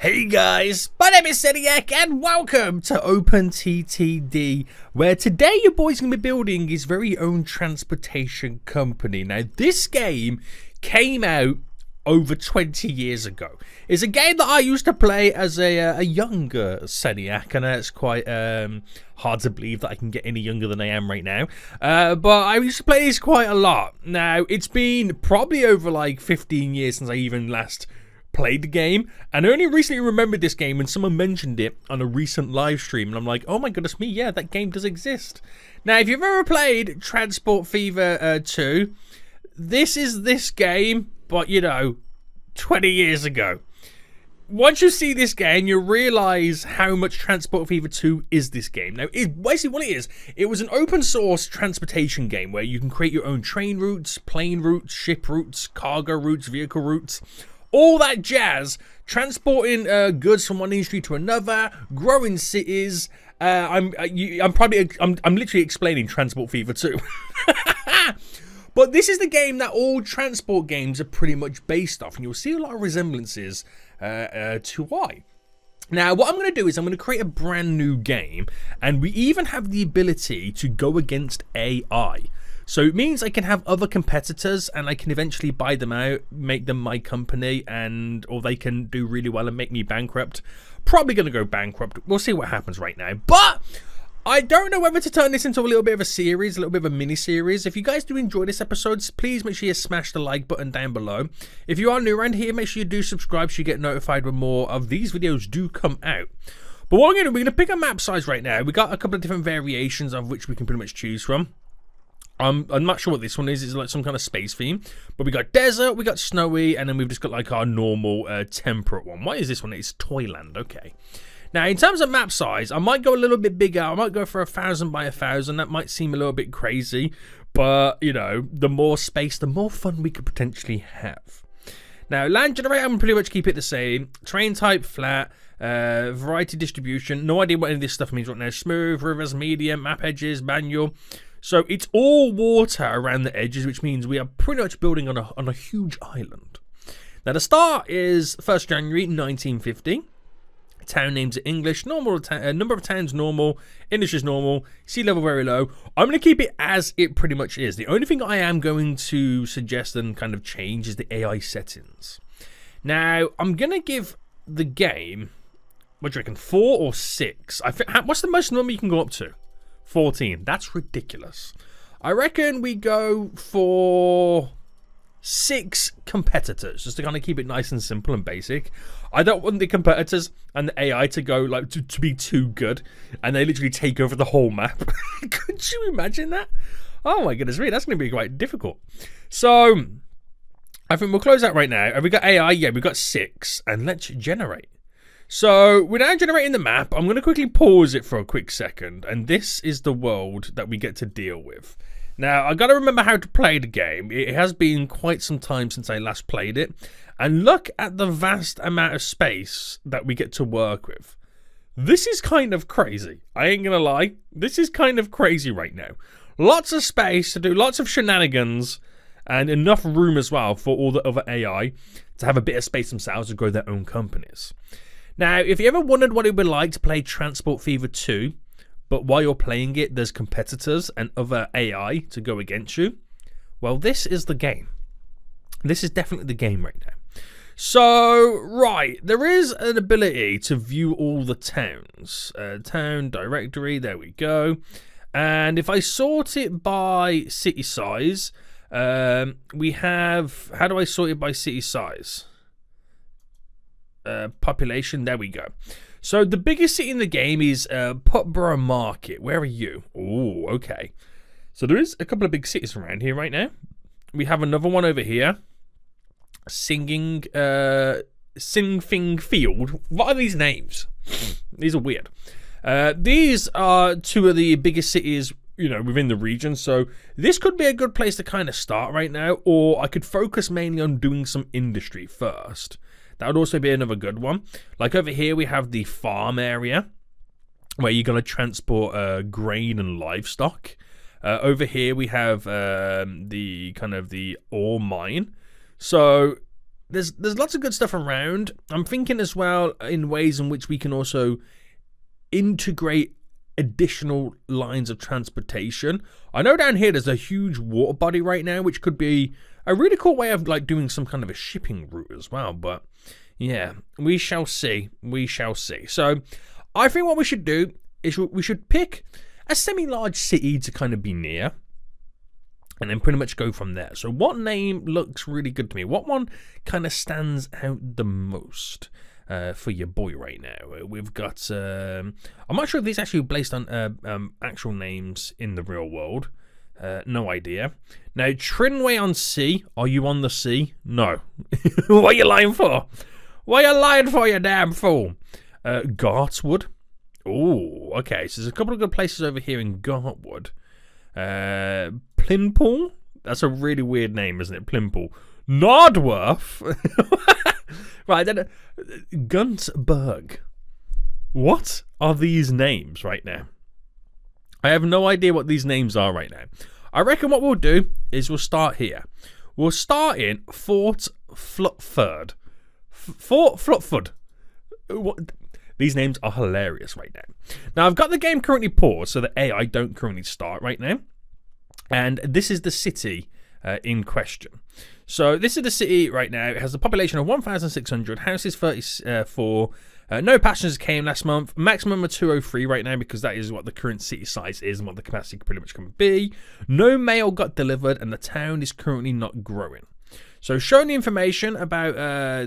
Hey guys, my name is Seniac and welcome to OpenTTD, where today your boy's going to be building his very own transportation company. Now this game came out over 20 years ago. It's a game that I used to play as a younger Seniac, and it's quite hard to believe that I can get any younger than I am right now. But I used to play this quite a lot. Now it's been probably over like 15 years since I even last played the game, and I only recently remembered this game when someone mentioned it on a recent live stream, and I'm like, oh my goodness me, yeah, that game does exist. Now if you've ever played Transport Fever 2, this is this game, but you know, 20 years ago. Once you see this game, you realize how much Transport Fever 2 is this game. Now, basically what it is, it was an open source transportation game where you can create your own train routes, plane routes, ship routes, cargo routes, vehicle routes, all that jazz, transporting goods from one industry to another, growing cities. I'm literally explaining Transport Fever 2. But this is the game that all transport games are pretty much based off, and you'll see a lot of resemblances to why. Now, what I'm going to do is I'm going to create a brand new game, and we even have the ability to go against AI. So it means I can have other competitors and I can eventually buy them out, make them my company, or they can do really well and make me bankrupt. Probably going to go bankrupt. We'll see what happens right now. But I don't know whether to turn this into a little bit of a series, a little bit of a mini-series. If you guys do enjoy this episode, please make sure you smash the like button down below. If you are new around here, make sure you do subscribe so you get notified when more of these videos do come out. But what we're going to pick a map size right now. We got a couple of different variations of which we can pretty much choose from. I'm not sure what this one is. It's like some kind of space theme. But we got desert, we got snowy, and then we've just got like our normal temperate one. What is this one? It's Toyland. Okay. Now, in terms of map size, I might go a little bit bigger. I might go for 1,000 by 1,000. That might seem a little bit crazy. But, you know, the more space, the more fun we could potentially have. Now, land generator, I'm going to pretty much keep it the same. Terrain type, flat. Variety distribution. No idea what any of this stuff means right now. Smooth, rivers, medium, map edges, manual. So it's all water around the edges, which means we are pretty much building on a huge island. Now the start is 1st January 1950. Town names are English, normal number of towns normal, industry is normal, sea level very low. I'm going to keep it as it pretty much is. The only thing I am going to suggest and kind of change is the AI settings. Now I'm going to give the game, what do you reckon, 4 or 6? What's the most number you can go up to? 14. That's ridiculous. I reckon we go for 6 competitors, just to kind of keep it nice and simple and basic. I don't want the competitors and the AI to go like to be too good and they literally take over the whole map. Could you imagine that? Oh my goodness me, that's going to be quite difficult. So I think we'll close out right now. Have we got AI? Yeah, we've got 6, and let's generate. So we're now generating the map. I'm going to quickly pause it for a quick second, and this is the world that we get to deal with. Now, I got to remember how to play the game. It has been quite some time since I last played it, and look at the vast amount of space that we get to work with. This is kind of crazy. I ain't going to lie. This is kind of crazy right now. Lots of space to do lots of shenanigans, and enough room as well for all the other AI to have a bit of space themselves to grow their own companies. Now, if you ever wondered what it would be like to play Transport Fever 2, but while you're playing it, there's competitors and other AI to go against you, well, this is the game. This is definitely the game right now. So, right, there is an ability to view all the towns. Town directory, there we go. And if I sort it by city size, we have, how do I sort it by city size? Population, there we go. So the biggest city in the game is Putborough Market. Where are you? Oh, okay. So there is a couple of big cities around here right now. We have another one over here. Singing Field. What are these names? These are weird. These are 2 of the biggest cities, you know, within the region. So this could be a good place to kind of start right now, or I could focus mainly on doing some industry first. That would also be another good one. Like over here, we have the farm area where you're going to transport grain and livestock. Over here, we have the ore mine. So there's lots of good stuff around. I'm thinking as well in ways in which we can also integrate additional lines of transportation. I know down here there's a huge water body right now, which could be a really cool way of like doing some kind of a shipping route as well. But yeah, we shall see. We shall see. So I think what we should do is we should pick a semi-large city to kind of be near, and then pretty much go from there. So what name looks really good to me? What one kind of stands out the most for your boy right now? We've got, I'm not sure if these actually based on actual names in the real world. No idea. Now, Trinway-on-Sea, are you on the sea? No. What are you lying for? What are you lying for, you damn fool? Gartswood. Oh, okay. So there's a couple of good places over here in Gartwood. Plimpool. That's a really weird name, isn't it? Plimpool. Nordworth. Right, then Guntsburg. What are these names right now? I have no idea what these names are right now. I reckon what we'll do is we'll start here. We'll start in Fort Flutford. Fort Flutford. What? These names are hilarious right now. Now, I've got the game currently paused, so the AI don't currently start right now. And this is the city in question. So this is the city right now. It has a population of 1,600, houses 34. No passengers came last month. Maximum of 203 right now, because that is what the current city size is and what the capacity pretty much can be. No mail got delivered, and the town is currently not growing. So showing the information about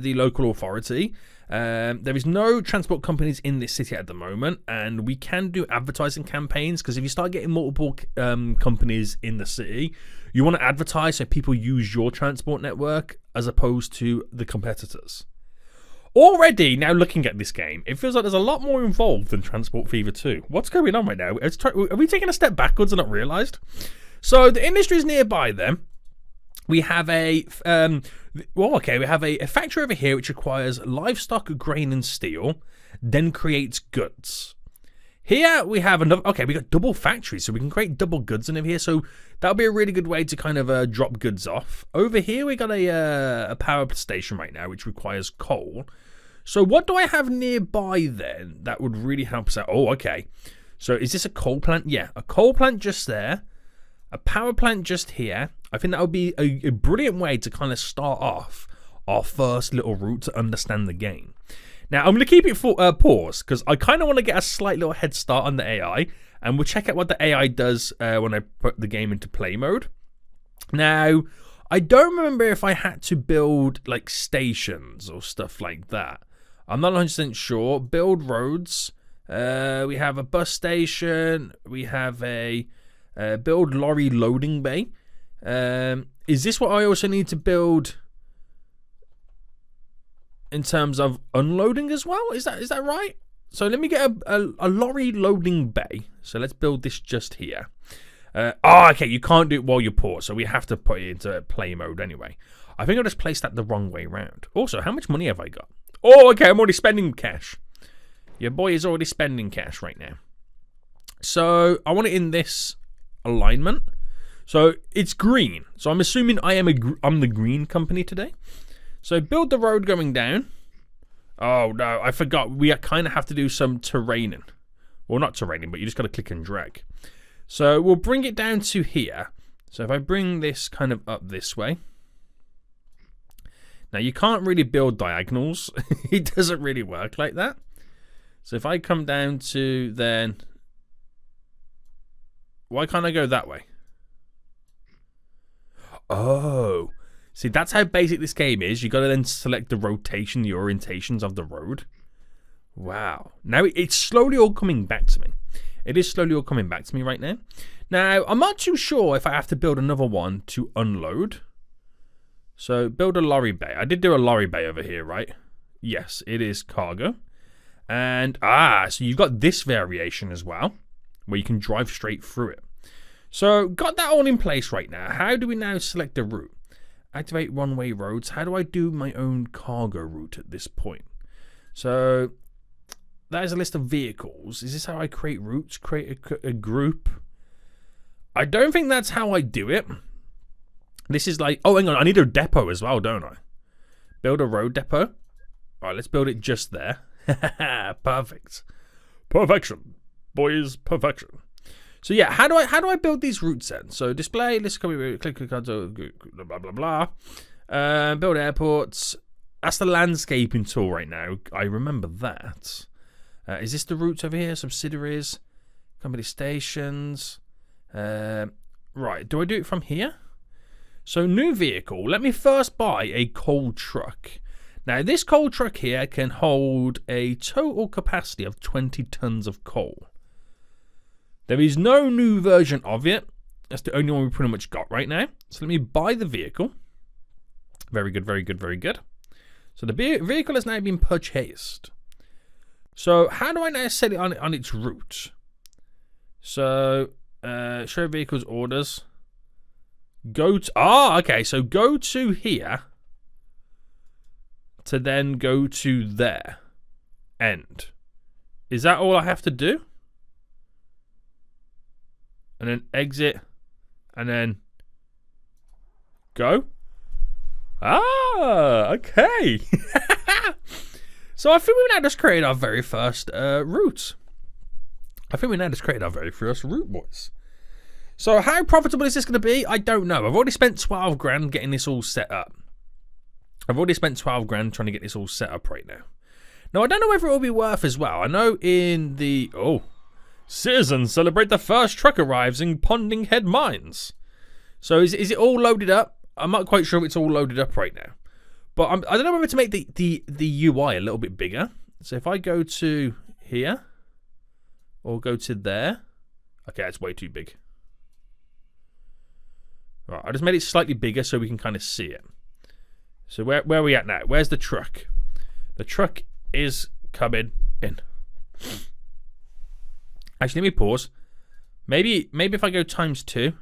the local authority. There is no transport companies in this city at the moment, and we can do advertising campaigns, because if you start getting multiple companies in the city, you want to advertise so people use your transport network as opposed to the competitors. Already, now looking at this game, it feels like there's a lot more involved than Transport Fever 2. What's going on right now? Are we taking a step backwards and not realised? So the industry is nearby then. We have a we have a factory over here which requires livestock, grain, and steel, then creates goods. Here we have another. Okay, we got double factories, so we can create double goods in over here. So that'll be a really good way to kind of drop goods off. Over here we got a power station right now which requires coal. So what do I have nearby then that would really help us out? Oh, okay. So is this a coal plant? Yeah, a coal plant just there. A power plant just here. I think that would be a brilliant way to kind of start off our first little route to understand the game. Now, I'm going to keep it for pause, because I kind of want to get a slight little head start on the AI, and we'll check out what the AI does when I put the game into play mode. Now, I don't remember if I had to build like stations or stuff like that. I'm not 100% sure. Build roads. We have a bus station. We have a build lorry loading bay. Is this what I also need to build in terms of unloading as well? Is that right? So let me get a lorry loading bay. So let's build this just here. Okay, you can't do it while you're poor, so we have to put it into play mode anyway. I think I just placed that the wrong way around. Also, how much money have I got? Oh, okay, I'm already spending cash. Your boy is already spending cash right now. So I want it in this alignment. So it's green. So I'm assuming I'm the green company today. So build the road going down. Oh no, I forgot. We kind of have to do some terraining. Well, not terraining, but you just got to click and drag. So we'll bring it down to here. So if I bring this kind of up this way. Now you can't really build diagonals. It doesn't really work like that. So if I come down to then, why can't I go that way? Oh, see, that's how basic this game is. You got to then select the rotation, the orientations of the road. Wow. Now it's slowly all coming back to me. It is slowly all coming back to me right now. Now, I'm not too sure if I have to build another one to unload. So build a lorry bay. I did do a lorry bay over here, right? Yes, it is cargo. And, so you've got this variation as well, where you can drive straight through it. So, got that all in place right now. How do we now select a route? Activate one-way roads. How do I do my own cargo route at this point? So, that is a list of vehicles. Is this how I create routes? Create a group? I don't think that's how I do it. This is like, oh, hang on, I need a depot as well, don't I? Build a road depot. All right, let's build it just there. Perfect. Perfection. Boys, perfection. So yeah, how do I build these routes then? So display, let's click blah blah blah. Build airports. That's the landscaping tool right now. I remember that. Is this the routes over here? Subsidiaries, company stations. Right, do I do it from here? So new vehicle. Let me first buy a coal truck. Now this coal truck here can hold a total capacity of 20 tons of coal. There is no new version of it. That's the only one we pretty much got right now. So let me buy the vehicle. Very good, very good, very good. So the vehicle has now been purchased. So how do I now set it on its route? So show vehicles orders. Go to okay. So go to here to then go to there. End. Is that all I have to do? And then exit, and then go. Okay. So I think we now just created our very first route. Boys. So how profitable is this going to be? I don't know. I've already spent 12 grand getting this all set up. I've already spent 12 grand trying to get this all set up right now. Now, I don't know whether it will be worth as well. I know in the... Citizens celebrate the first truck arrives in Ponding Head Mines. So is it all loaded up? I'm not quite sure if it's all loaded up right now. But I don't know whether to make the UI a little bit bigger. So if I go to here or go to there. Okay, that's way too big. Right, I just made it slightly bigger so we can kind of see it. So where are we at now? Where's the truck? The truck is coming in. Actually, let me pause. Maybe if I go ×2. Do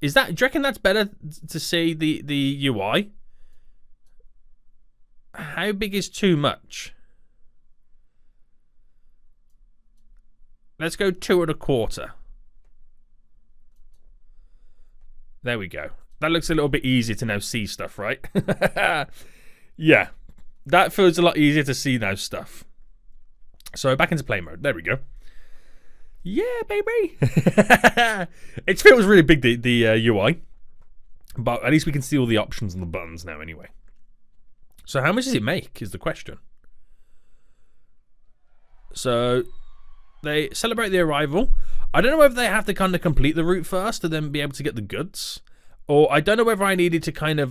you reckon that's better to see the UI? How big is too much? Let's go 2¼ There we go. That looks a little bit easier to now see stuff, right? Yeah. That feels a lot easier to see now stuff. So back into play mode. There we go. Yeah, baby. It feels really big, the UI. But at least we can see all the options and the buttons now anyway. So how much does it make is the question. So they celebrate the arrival. I don't know whether they have to kind of complete the route first to then be able to get the goods. Or I don't know whether I needed to kind of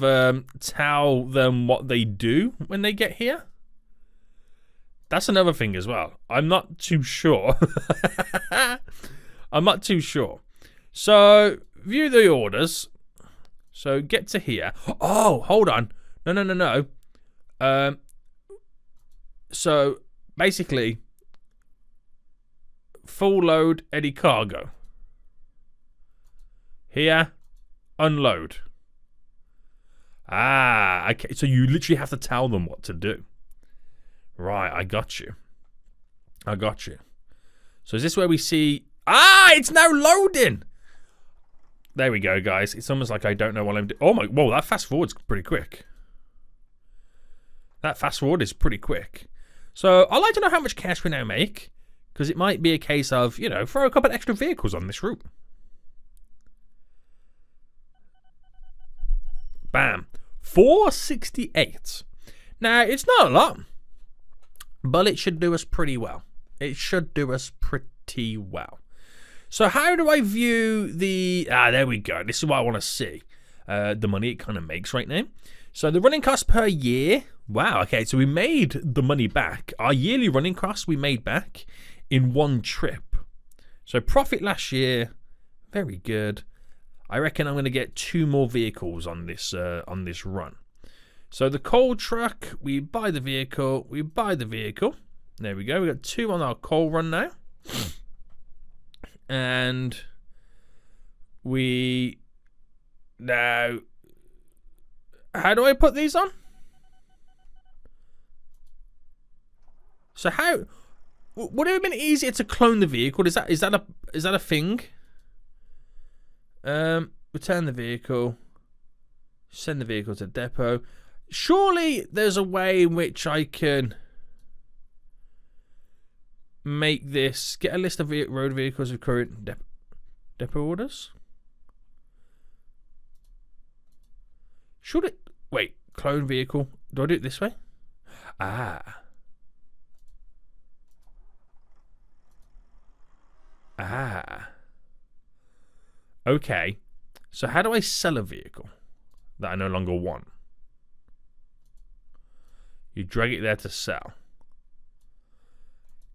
tell them what they do when they get here. That's another thing as well. I'm not too sure. I'm not too sure. So, view the orders. So, get to here. Oh, hold on. No. So, basically, full load any cargo. Here, unload. Okay. So, you literally have to tell them what to do. Right, I got you. So is this where we see... it's now loading! There we go, guys. It's almost like I don't know what I'm doing. Oh my... Whoa, that fast forward's pretty quick. That fast forward is pretty quick. So I'd like to know how much cash we now make. Because it might be a case of, throw a couple of extra vehicles on this route. Bam. 468. Now, it's not a lot. But it should do us pretty well. So how do I view the... there we go. This is what I want to see. The money it kind of makes right now. So the running cost per year. Wow, okay. So we made the money back. Our yearly running costs we made back in one trip. So profit last year. Very good. I reckon I'm going to get 2 more vehicles on this run. So the coal truck, we buy the vehicle, There we go, we got 2 on our coal run now. And we now, how do I put these on? So how, would it have been easier to clone the vehicle? Is that a thing? Return the vehicle, send the vehicle to depot. surely there's a way in which I can make this, get a list of road vehicles with current depot orders. Should it, wait, clone vehicle, do I do it this way? Okay, so how do I sell a vehicle that I no longer want? You drag it there to sell.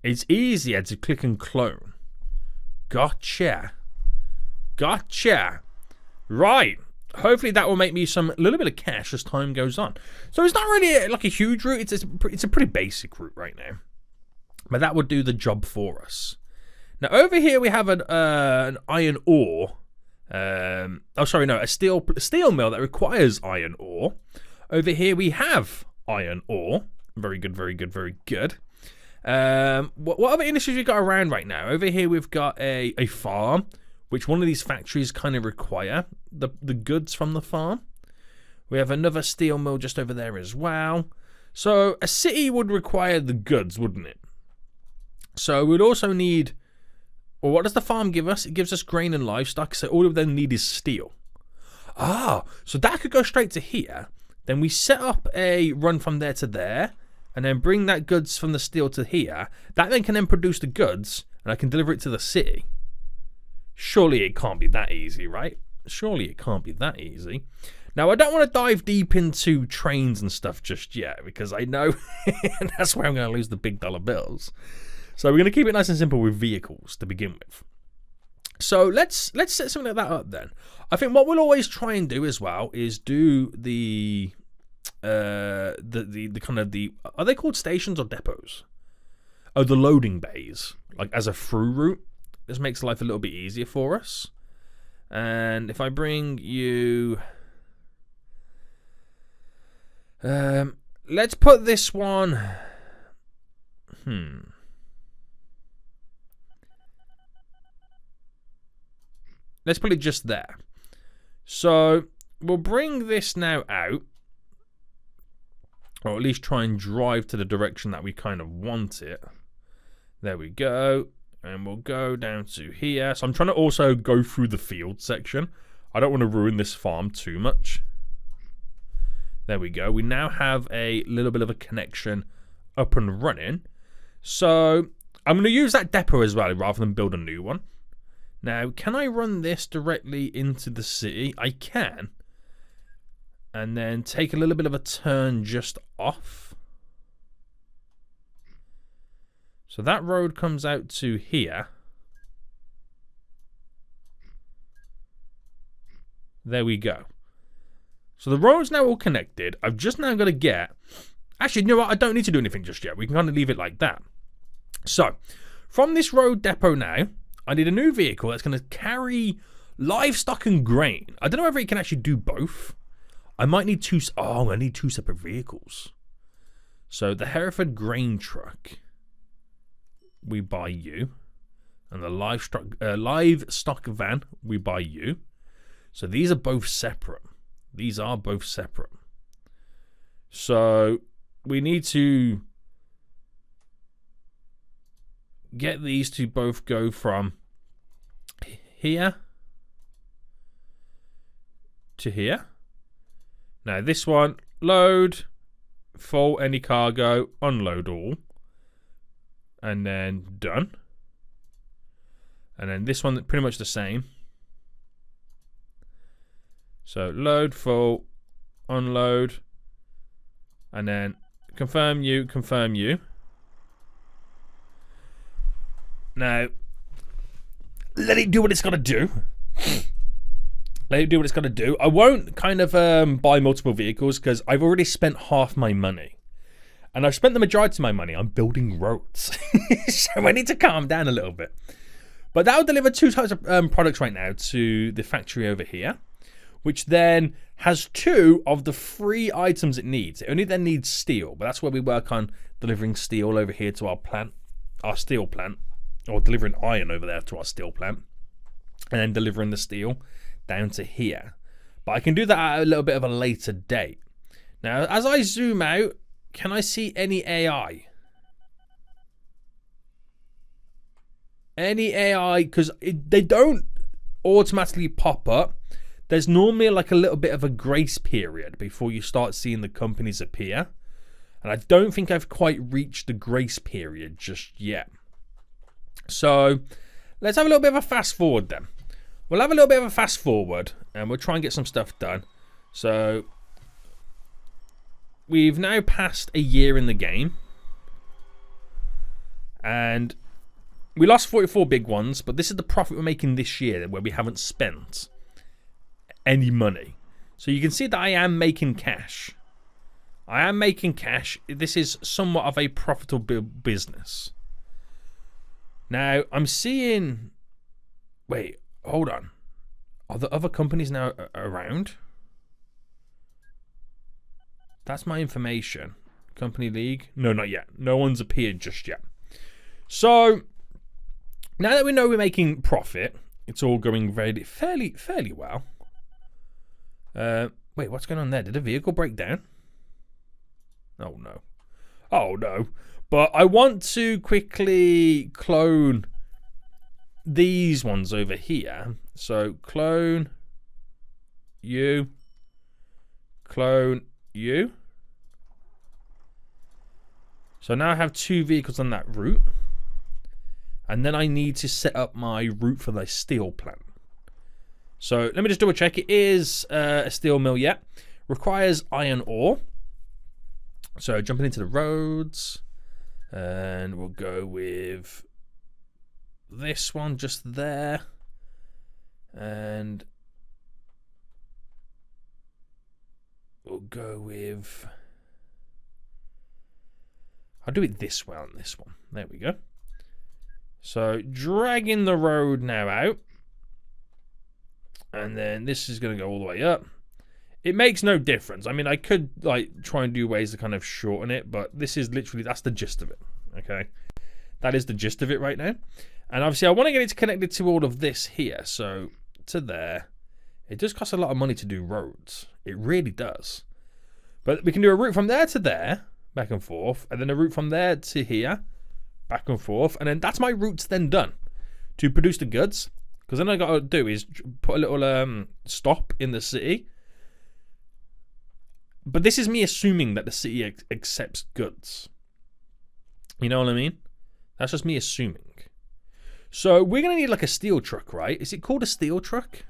It's easier to click and clone. Gotcha. Right. Hopefully that will make me a little bit of cash as time goes on. So it's not really like a huge route. It's a pretty basic route right now. But that would do the job for us. Now over here we have an iron ore. A steel mill that requires iron ore. Over here we have iron ore. Very good. What other industries we got around right now? Over here we've got a farm, which one of these factories kind of require the goods from the farm. We have another steel mill just over there as well. So a city would require the goods, wouldn't it? So we'd also need, well, what does the farm give us? It gives us grain and livestock, so all of them need is steel. So that could go straight to here. Then we set up a run from there to there, and then bring that goods from the steel to here. That then can then produce the goods, and I can deliver it to the city. Surely it can't be that easy, right? Surely it can't be that easy. Now, I don't want to dive deep into trains and stuff just yet, because I know that's where I'm going to lose the big dollar bills. So we're going to keep it nice and simple with vehicles to begin with. So let's set something like that up then. I think what we'll always try and do as well is do the kind of the, are they called stations or depots? Oh, the loading bays, like as a through route. This makes life a little bit easier for us. And if I bring you, let's put this one, let's put it just there. So we'll bring this now out, or at least try and drive to the direction that we kind of want it. There we go. And we'll go down to here. So I'm trying to also go through the field section. I don't want to ruin this farm too much. There we go. We now have a little bit of a connection up and running. So I'm going to use that depot as well rather than build a new one. Now, can I run this directly into the city? I can. And then take a little bit of a turn just off. So that road comes out to here. There we go. So the road's now all connected. I've just now got to get... Actually, you know what? I don't need to do anything just yet. We can kind of leave it like that. So, from this road depot now, I need a new vehicle that's going to carry livestock and grain. I don't know whether it can actually do both. I might need two... Oh, I need two separate vehicles. So, the Hereford grain truck... we buy you, and the livestock van we buy you. So these are both separate. So we need to get these to both go from here to here. Now this one, load, full any cargo, unload all. And then done. And then this one, pretty much the same. So load, full, unload, and then confirm you, confirm you. Now, let it do what it's got to do. Let it do what it's got to do. I won't kind of buy multiple vehicles because I've already spent half my money. And I've spent the majority of my money on building roads. So I need to calm down a little bit. But that will deliver two types of products right now to the factory over here, which then has two of the three items it needs. It only then needs steel, but that's where we work on delivering steel over here to our plant, our steel plant, or delivering iron over there to our steel plant, and then delivering the steel down to here. But I can do that at a little bit of a later date. Now, as I zoom out, can I see any AI? Any AI? Because they don't automatically pop up. There's normally like a little bit of a grace period before you start seeing the companies appear. And I don't think I've quite reached the grace period just yet. So let's have a little bit of a fast forward then. We'll have a little bit of a fast forward and we'll try and get some stuff done. So we've now passed a year in the game. And we lost 44 big ones, but this is the profit we're making this year where we haven't spent any money. So you can see that I am making cash. I am making cash. This is somewhat of a profitable business. Now, I'm seeing... Wait, hold on. Are the other companies now around? That's my information. Company League? No, not yet. No one's appeared just yet. So, now that we know we're making profit, it's all going fairly well. Wait, what's going on there? Did a vehicle break down? Oh, no. Oh, no. But I want to quickly clone these ones over here. So, clone you. Clone you. So now I have 2 vehicles on that route. And then I need to set up my route for the steel plant. So let me just double check. It is a steel mill yet. Requires iron ore. So jumping into the roads. And we'll go with this one just there. And we'll go with... I'll do it this way on this one. There we go. So dragging the road now out. And then this is going to go all the way up. It makes no difference. I mean, I could like try and do ways to kind of shorten it, but this is literally, that's the gist of it. Okay. That is the gist of it right now. And obviously I want to get it connected to all of this here. So to there. It does cost a lot of money to do roads. It really does. But we can do a route from there to there, back and forth, and then a route from there to here, back and forth, and then that's my routes then done to produce the goods. Because then I got to do is put a little stop in the city. But this is me assuming that the city accepts goods. You know what I mean? That's just me assuming. So we're going to need like a steel truck, right? Is it called a steel truck?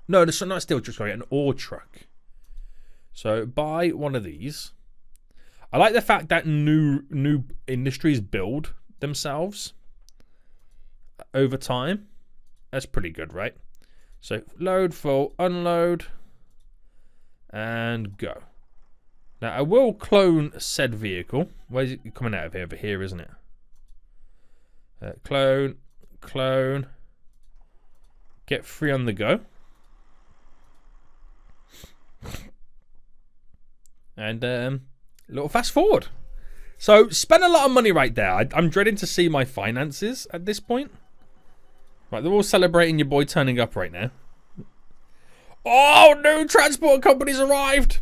No, it's not a steel truck, sorry, an ore truck. So buy one of these. I like the fact that new industries build themselves over time. That's pretty good, right? So load, full, unload, and go. Now I will clone said vehicle. Where's it coming out of here? Over here, isn't it? Clone, clone. Get 3 on the go. And little fast forward. So spend a lot of money right there. I'm dreading to see my finances at this point. Right, they're all celebrating your boy turning up right now. Oh, new transport company's arrived.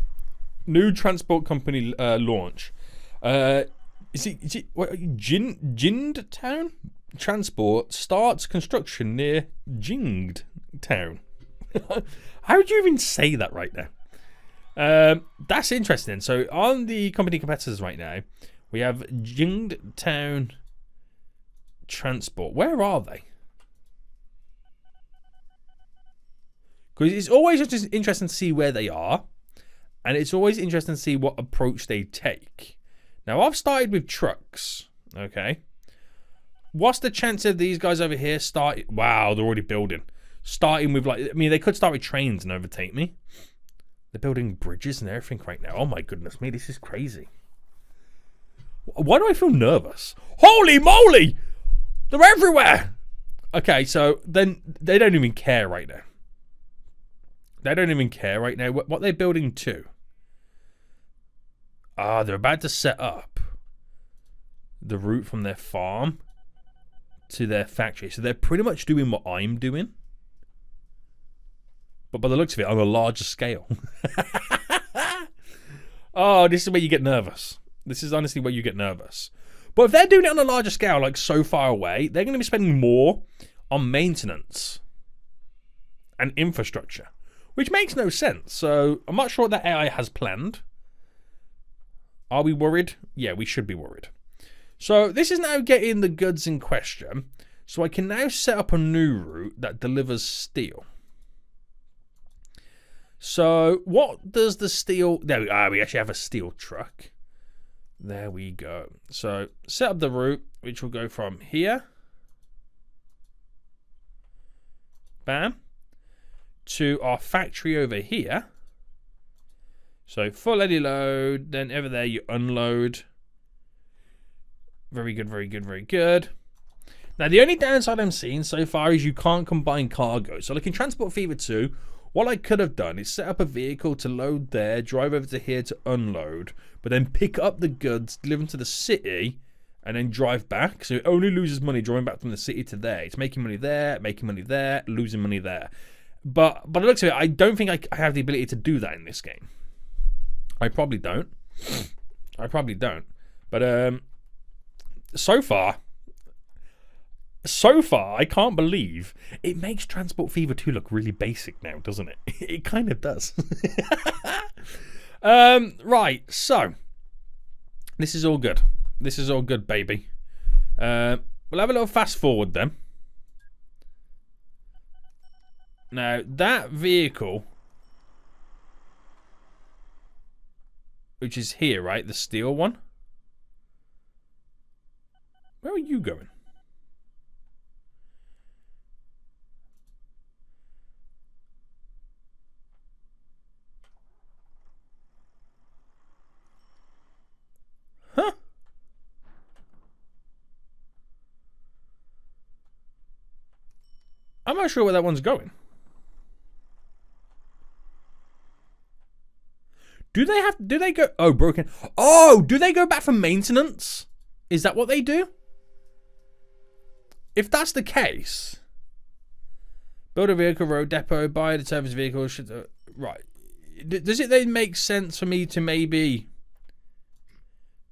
New transport company launch. Is it what, Jind Town? Transport starts construction near Jinged Town. How would you even say that right now? That's interesting. So on the company competitors right now, we have Jinged Town Transport. Where are they? Because it's always just interesting to see where they are. And it's always interesting to see what approach they take. Now, I've started with trucks. Okay. What's the chance of these guys over here starting? Wow, they're already building. Starting with like, I mean, they could start with trains and overtake me. They're building bridges and everything right now. Oh my goodness me, this is crazy. Why do I feel nervous? Holy moly! They're everywhere! Okay, so then they don't even care right now. They don't even care right now. What they're building to? Ah, they're about to set up the route from their farm to their factory. So they're pretty much doing what I'm doing. But by the looks of it, on a larger scale. Oh, this is where you get nervous. This is honestly where you get nervous. But if they're doing it on a larger scale, like so far away, they're going to be spending more on maintenance and infrastructure, which makes no sense. So I'm not sure what that AI has planned. Are we worried? Yeah, we should be worried. So this is now getting the goods in question. So I can now set up a new route that delivers steel. So what does the steel... There we are. We actually have a steel truck. There we go. So set up the route, which will go from here. Bam. To our factory over here. So full eddy load. Then over there you unload. Very good, very good, very good. Now the only downside I'm seeing so far is you can't combine cargo. So like in Transport Fever 2, what I could have done is set up a vehicle to load there, drive over to here to unload, but then pick up the goods, deliver them to the city, and then drive back. So it only loses money driving back from the city to there. It's making money there, losing money there. But by the looks of it, I don't think I have the ability to do that in this game. I probably don't. But so far, I can't believe it makes Transport Fever 2 look really basic now, doesn't it? It kind of does. Right, so this is all good. This is all good, baby. We'll have a little fast forward then. Now, that vehicle, which is here, right? The steel one. Where are you going? Huh? I'm not sure where that one's going. Do they go... Oh, broken. Oh, do they go back for maintenance? Is that what they do? If that's the case... Build a vehicle, road depot, buy the service vehicle. Right. Does it then make sense for me to maybe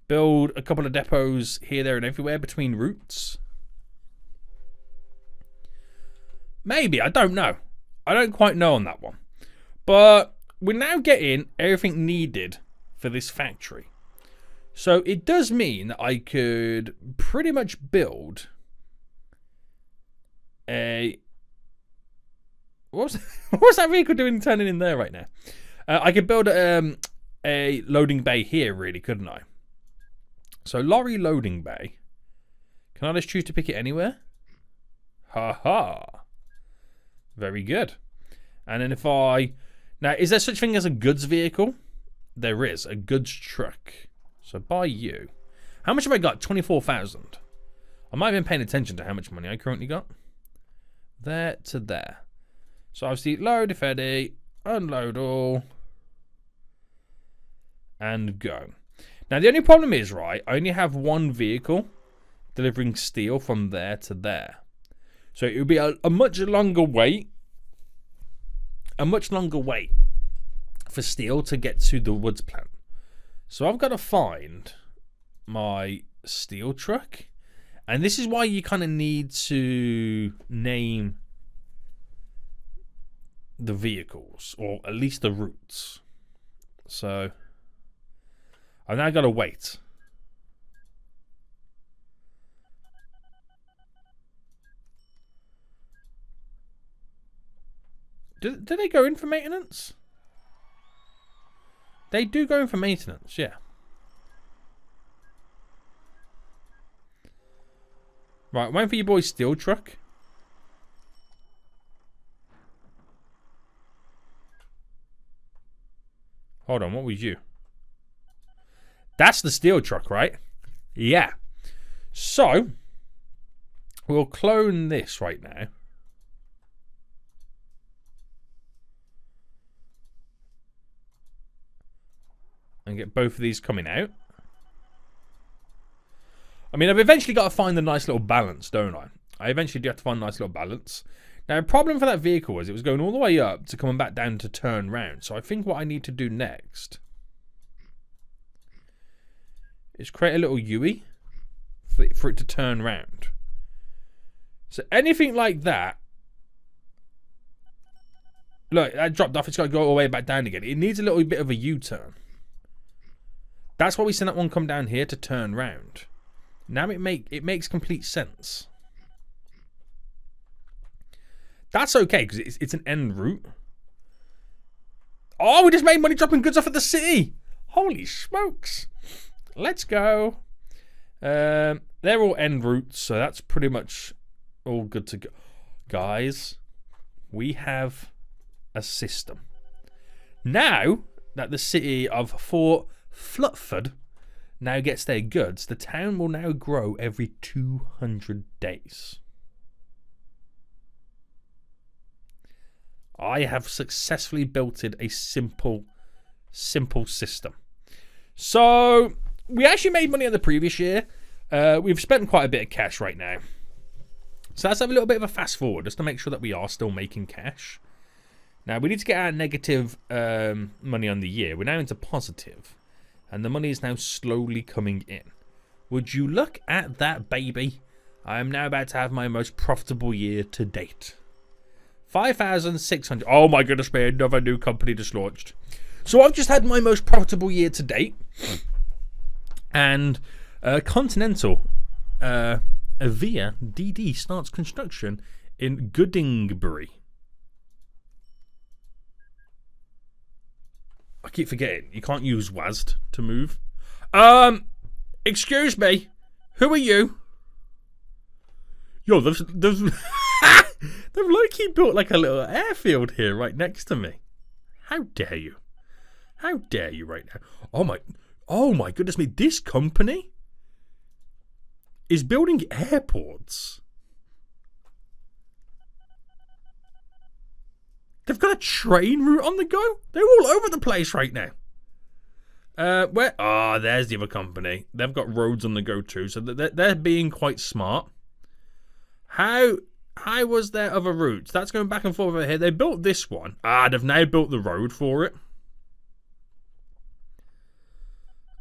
build a couple of depots here, there, and everywhere between routes? Maybe. I don't know. I don't quite know on that one. But we're now getting everything needed for this factory. So it does mean that I could pretty much build a... What's that vehicle doing turning in there right now? I could build a loading bay here, really, couldn't I? So lorry loading bay. Can I just choose to pick it anywhere? Ha ha. Very good. And then if I... Now, is there such thing as a goods vehicle? There is. A goods truck. So buy you. How much have I got? 24,000. I might have been paying attention to how much money I currently got. There to there. So obviously load if eddy, unload all, and go. Now the only problem is, right, I only have one vehicle delivering steel from there to there. So it would be a much longer wait. A much longer wait for steel to get to the woods plant. So I've got to find my steel truck. And this is why you kind of need to name the vehicles, or at least the routes. So I've now got to wait. Do they go in for maintenance? They do go in for maintenance, yeah. Right, waiting for your boy's steel truck. Hold on, what was you? That's the steel truck, right? Yeah. So, we'll clone this right now. And get both of these coming out. I mean, I've eventually got to find the nice little balance, don't I? I eventually do have to find a nice little balance. Now, the problem for that vehicle was it was going all the way up to coming back down to turn round. So I think what I need to do next is create a little UE for it to turn round. So anything like that, look, that dropped off. It's got to go all the way back down again. It needs a little bit of a U-turn. That's why we seen that one come down here to turn round. Now it makes complete sense. That's okay because it's an end route. Oh, we just made money dropping goods off at the city. Holy smokes. Let's go. They're all end routes, so that's pretty much all good to go. Guys, we have a system. Now that the city of Fort Flutford now gets their goods, the town will now grow every 200 days. I have successfully built a simple system. So we actually made money in the previous year. We've spent quite a bit of cash right now. So let's have a little bit of a fast forward just to make sure that we are still making cash. Now we need to get our negative money on the year. We're now into positive. And the money is now slowly coming in. Would you look at that, baby? I am now about to have my most profitable year to date. 5,600. Oh my goodness me, another new company just launched. So I've just had my most profitable year to date. And Continental Avia DD starts construction in Goodingbury. I keep forgetting. You can't use WASD to move. Excuse me. Who are you? Yo, there's they've low-key built like a little airfield here right next to me. How dare you? How dare you right now? Oh my goodness me. This company is building airports. They've got a train route on the go. They're all over the place right now. Where? Ah, there's the other company. They've got roads on the go too, so they're being quite smart. How was their other routes? That's going back and forth over here. They built this one. Ah, they've now built the road for it.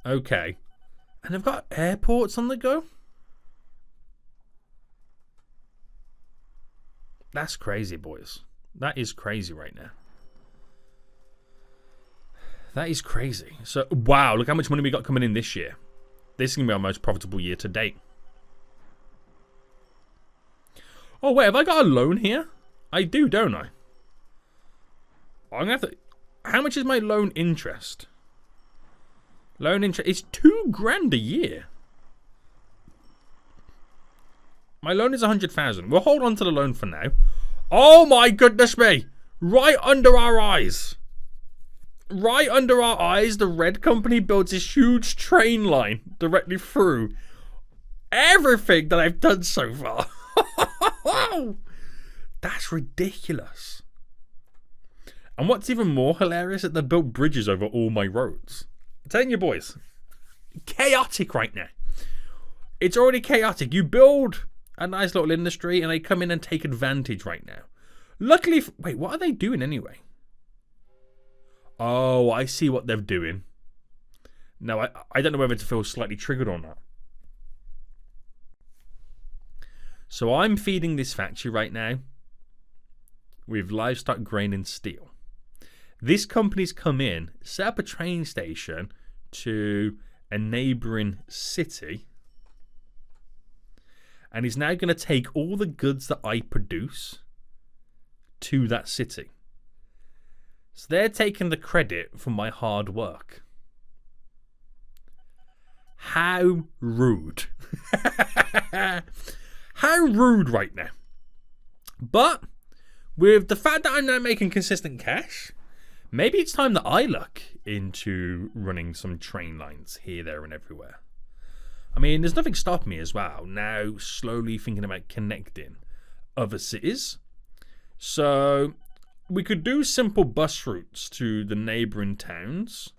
Okay. And they've got airports on the go. That's crazy, boys. That is crazy right now. That is crazy. So, wow, look how much money we got coming in this year. This is going to be our most profitable year to date. Oh, wait, have I got a loan here? I do, don't I? I'm going to have to... How much is my loan interest? Loan interest... It's $2,000 a year. My loan is 100,000. We'll hold on to the loan for now. Oh my goodness me! Right under our eyes. Right under our eyes, the red company builds this huge train line directly through everything that I've done so far. That's ridiculous. And what's even more hilarious is that they've built bridges over all my roads. I'm telling you, boys, chaotic right now. It's already chaotic. You build a nice little industry and they come in and take advantage right now. Luckily, wait, what are they doing anyway? Oh, I see what they're doing. No, I don't know whether to feel slightly triggered or not. So I'm feeding this factory right now with livestock, grain and steel. This company's come in, set up a train station to a neighbouring city, and is now going to take all the goods that I produce to that city. So they're taking the credit for my hard work. How rude. How rude right now. But with the fact that I'm now making consistent cash, maybe it's time that I look into running some train lines here, there and everywhere. I mean, there's nothing stopping me as well. Now slowly thinking about connecting other cities. So we could do simple bus routes to the neighbouring towns.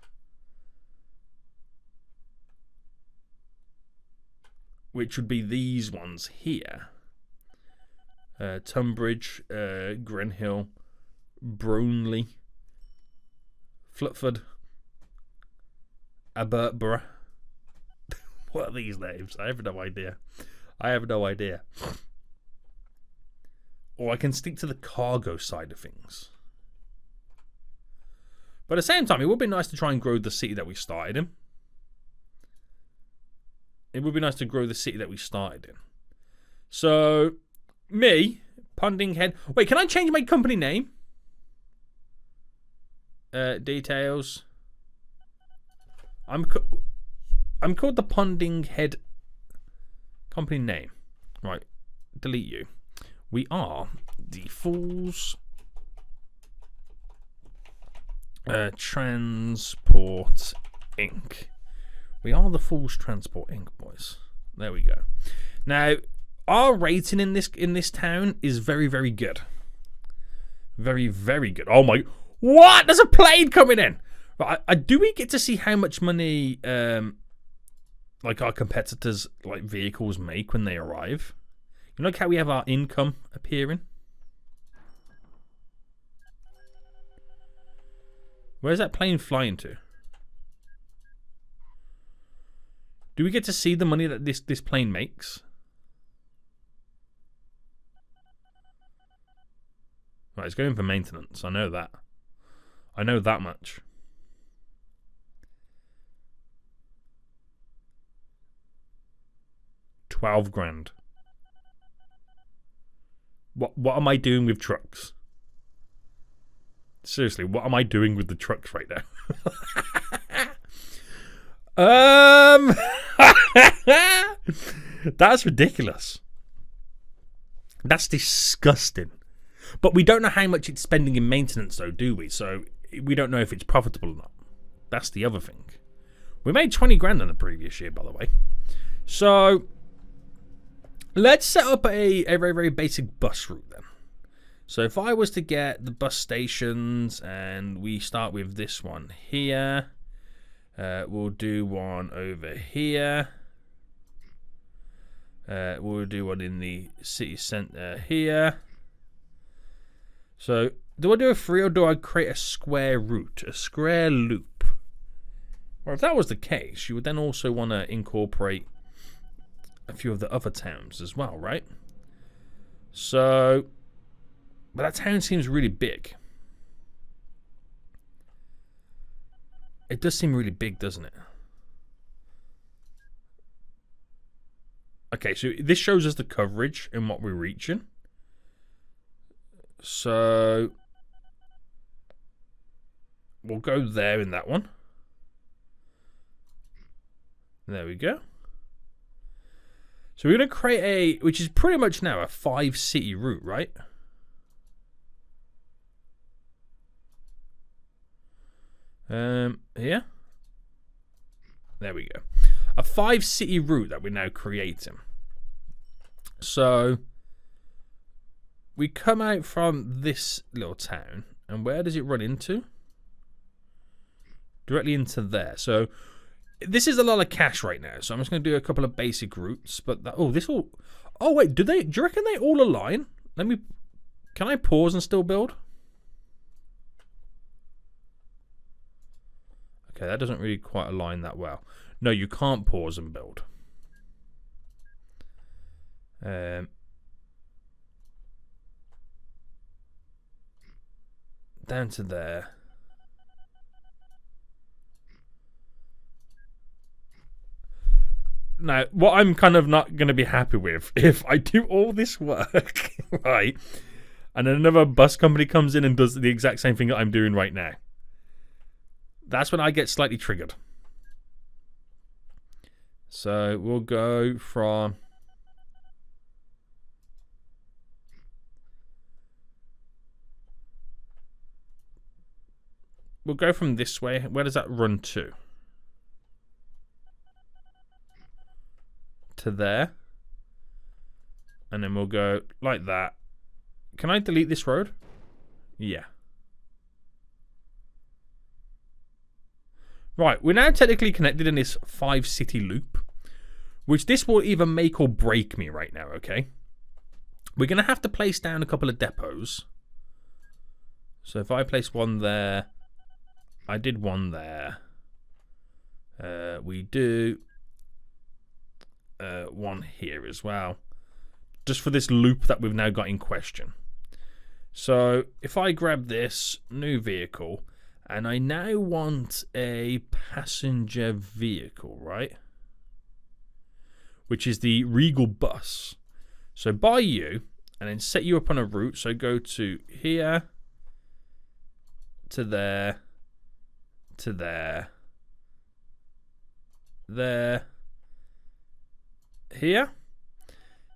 Which would be these ones here. Tunbridge, Grenhill, Bronley, Flutford, Abertborough. What are these names? I have no idea. I have no idea. Or I can stick to the cargo side of things. But at the same time, it would be nice to try and grow the city that we started in. It would be nice to grow the city that we started in. So, me, Punding Head. Wait, can I change my company name? Details. I'm called the Punding Head company name. Right, delete you. We are the Fools Transport Inc. We are the Fools Transport Inc. boys. There we go. Now, our rating in this town is very, very good. Very, very good. Oh my! What? There's a plane coming in. Right, do we get to see how much money like our competitors' like vehicles make when they arrive? You know, like how we have our income appearing. Where's that plane flying to? Do we get to see the money that this plane makes? Right, it's going for maintenance. I know that. I know that much. $12,000. What am I doing with trucks? Seriously, what am I doing with the trucks right now? That's ridiculous. That's disgusting. But we don't know how much it's spending in maintenance, though, do we? So we don't know if it's profitable or not. That's the other thing. We made 20 grand in the previous year, by the way. So let's set up a very, very basic bus route then. So if I was to get the bus stations, and we start with this one here, we'll do one over here. We'll do one in the city centre here. So do I do a free, or do I create a square route, a square loop? Well, if that was the case, you would then also want to incorporate a few of the other towns as well, right? So, but that town seems really big. It does seem really big, doesn't it? Okay, so this shows us the coverage and what we're reaching. So we'll go there in that one. There we go. So we're going to create which is pretty much now a 5-city route, right? Here. There we go. A 5-city route that we're now creating. So we come out from this little town, and where does it run into? Directly into there. So this is a lot of cash right now, so I'm just going to do a couple of basic routes. But this all. Oh wait, do you reckon they all align? Can I pause and still build? Okay, that doesn't really quite align that well. No, you can't pause and build. Down to there. Now, what I'm kind of not going to be happy with, if I do all this work, right, and then another bus company comes in and does the exact same thing that I'm doing right now, that's when I get slightly triggered. So we'll go from... We'll go from this way. Where does that run to? To there. And then we'll go like that. Can I delete this road? Yeah. Right, we're now technically connected in this 5-city loop, which this will either make or break me right now, okay? We're going to have to place down a couple of depots. So if I place one there, I did one there. We do one here as well, just for this loop that we've now got in question. So if I grab this new vehicle, and I now want a passenger vehicle, right? Which is the Regal bus. So buy you, and then set you up on a route. So go to here, to there, to there, there, here.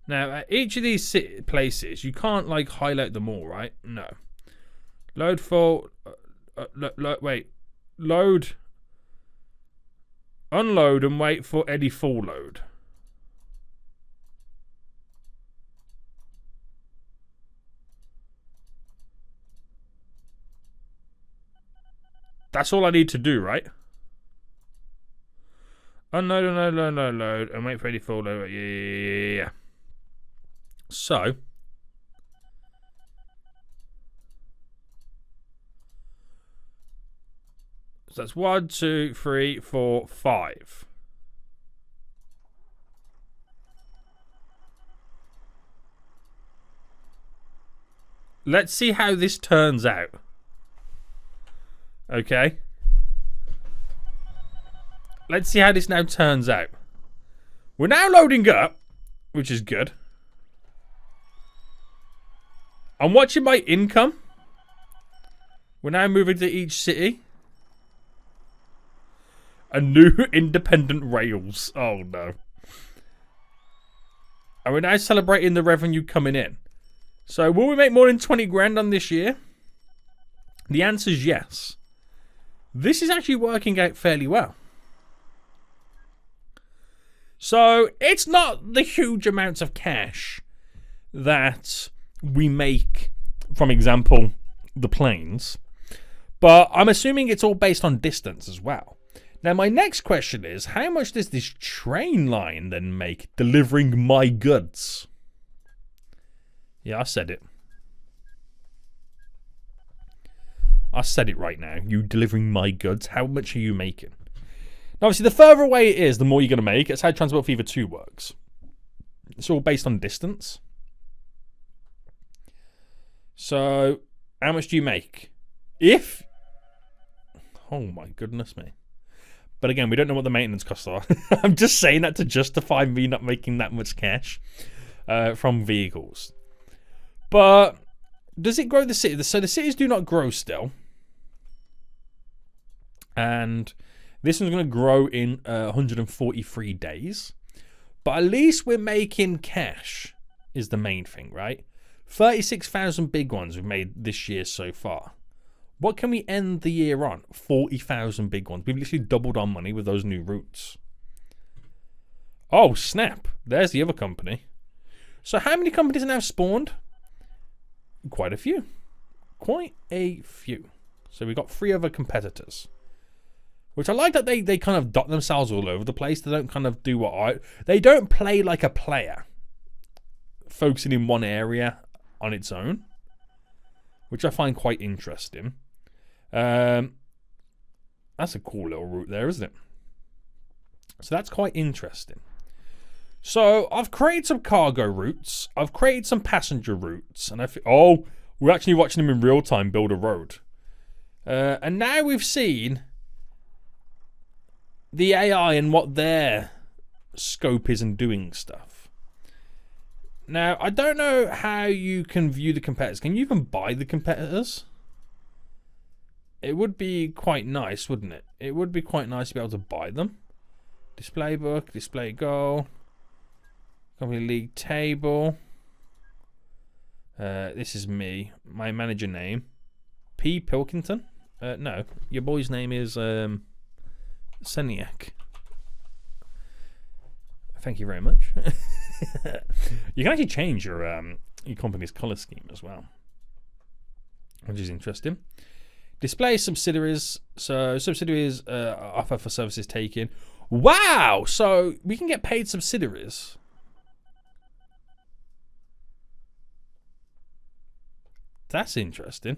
Now, at each of these places, you can't like highlight them all, right? No. Load full. Wait. Load. Unload and wait for any full load. That's all I need to do, right? Unload, unload, and wait for any full load. Yeah. So that's 1, 2, 3, 4, 5. Let's see how this turns out. Okay. Let's see how this now turns out. We're now loading up, which is good. I'm watching my income. We're now moving to each city. A new independent rails. Oh no. And we're now celebrating the revenue coming in. So will we make more than 20 grand on this year? The answer is yes. This is actually working out fairly well. So it's not the huge amounts of cash that we make from, example, the planes, but I'm assuming it's all based on distance as well. Now my next question is, how much does this train line then make delivering my goods? Yeah, I said it. I said it right now. You delivering my goods. How much are you making? Now, obviously, the further away it is, the more you're going to make. It's how Transport Fever 2 works. It's all based on distance. So, how much do you make? If... Oh, my goodness me. But again, we don't know what the maintenance costs are. I'm just saying that to justify me not making that much cash from vehicles. But does it grow the city? So the cities do not grow still. And this one's going to grow in 143 days. But at least we're making cash is the main thing, right? 36,000 big ones we've made this year so far. What can we end the year on? 40,000 big ones. We've literally doubled our money with those new routes. Oh, snap. There's the other company. So how many companies are now spawned? Quite a few. Quite a few. So we've got 3 other competitors. Which I like that they kind of dot themselves all over the place. They don't kind of do they don't play like a player, focusing in one area on its own, which I find quite interesting. That's a cool little route there, isn't it? So that's quite interesting. So I've created some cargo routes. I've created some passenger routes, and we're actually watching them in real time build a road. And now we've seen the AI and what their scope is and doing stuff. Now, I don't know how you can view the competitors. Can you even buy the competitors? It would be quite nice, wouldn't it? It would be quite nice to be able to buy them. Display book, display goal, company league table. This is me. My manager name, P. Pilkington. No, your boy's name is Seniac. Thank you very much. You can actually change your company's color scheme as well, which is interesting. Display subsidiaries. So subsidiaries offer for services taken. Wow! So we can get paid subsidiaries. That's interesting.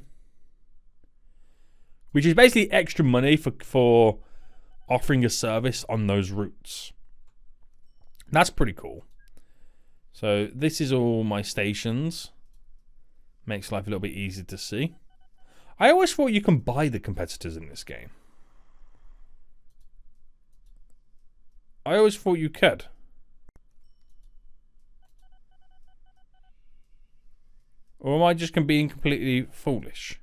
Which is basically extra money for offering a service on those routes. That's pretty cool. So this is all my stations. Makes life a little bit easier to see. I always thought you can buy the competitors in this game. I always thought you could. Or am I just being completely foolish?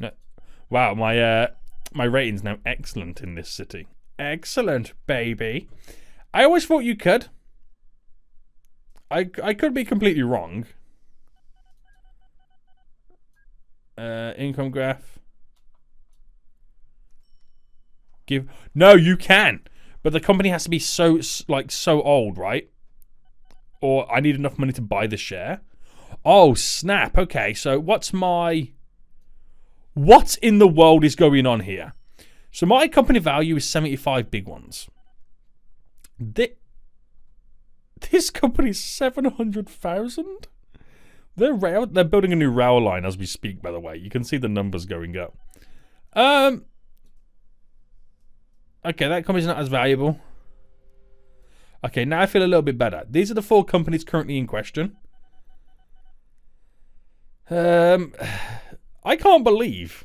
No. Wow, my rating's now excellent in this city. Excellent, baby. I always thought you could. I could be completely wrong. Income graph. No, you can. But the company has to be so old, right? Or I need enough money to buy the share. Oh, snap. Okay, so what in the world is going on here? So my company value is 75 big ones. This company's 700,000? They're building a new rail line as we speak, by the way. You can see the numbers going up. Okay, that company's not as valuable. Okay, now I feel a little bit better. These are the 4 companies currently in question. I can't believe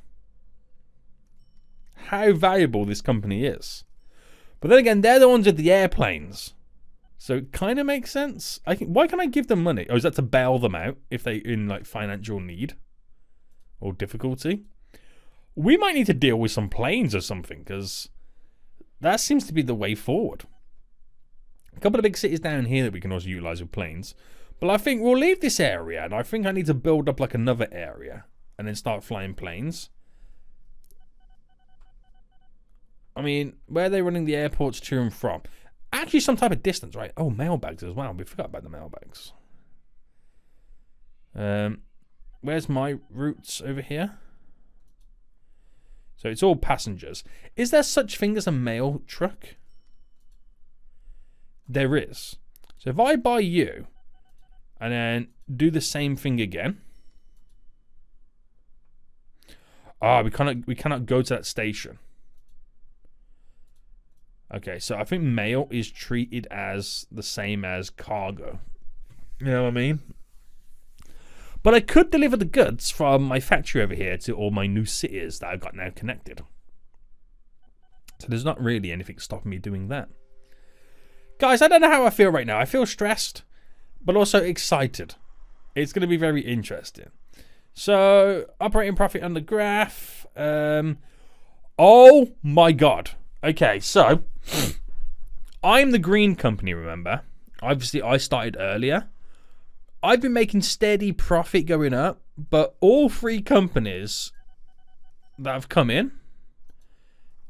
how valuable this company is. But then again, they're the ones with the airplanes. So it kind of makes sense. Why can I give them money? Oh, is that to bail them out if they're in like financial need or difficulty? We might need to deal with some planes or something, because that seems to be the way forward. A couple of big cities down here that we can also utilize with planes. But I think we'll leave this area, and I think I need to build up like another area and then start flying planes. I mean, where are they running the airports to and from? Actually, some type of distance, right? Oh, mailbags as well. We forgot about the mailbags. Where's my routes over here? So it's all passengers. Is there such thing as a mail truck? There is. So if I buy you and then do the same thing again. We cannot go to that station. Okay, so I think mail is treated as the same as cargo. You know what I mean? But I could deliver the goods from my factory over here to all my new cities that I've got now connected. So there's not really anything stopping me doing that. Guys, I don't know how I feel right now. I feel stressed, but also excited. It's going to be very interesting. So, operating profit on the graph. Oh my god. Okay, so I'm the green company, remember? Obviously, I started earlier. I've been making steady profit going up, but all 3 companies that have come in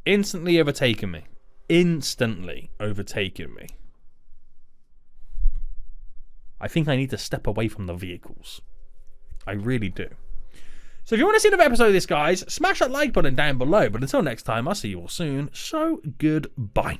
instantly overtaken me. Instantly overtaken me. I think I need to step away from the vehicles. I really do. So if you want to see another episode of this, guys, smash that like button down below. But until next time, I'll see you all soon. So, goodbye.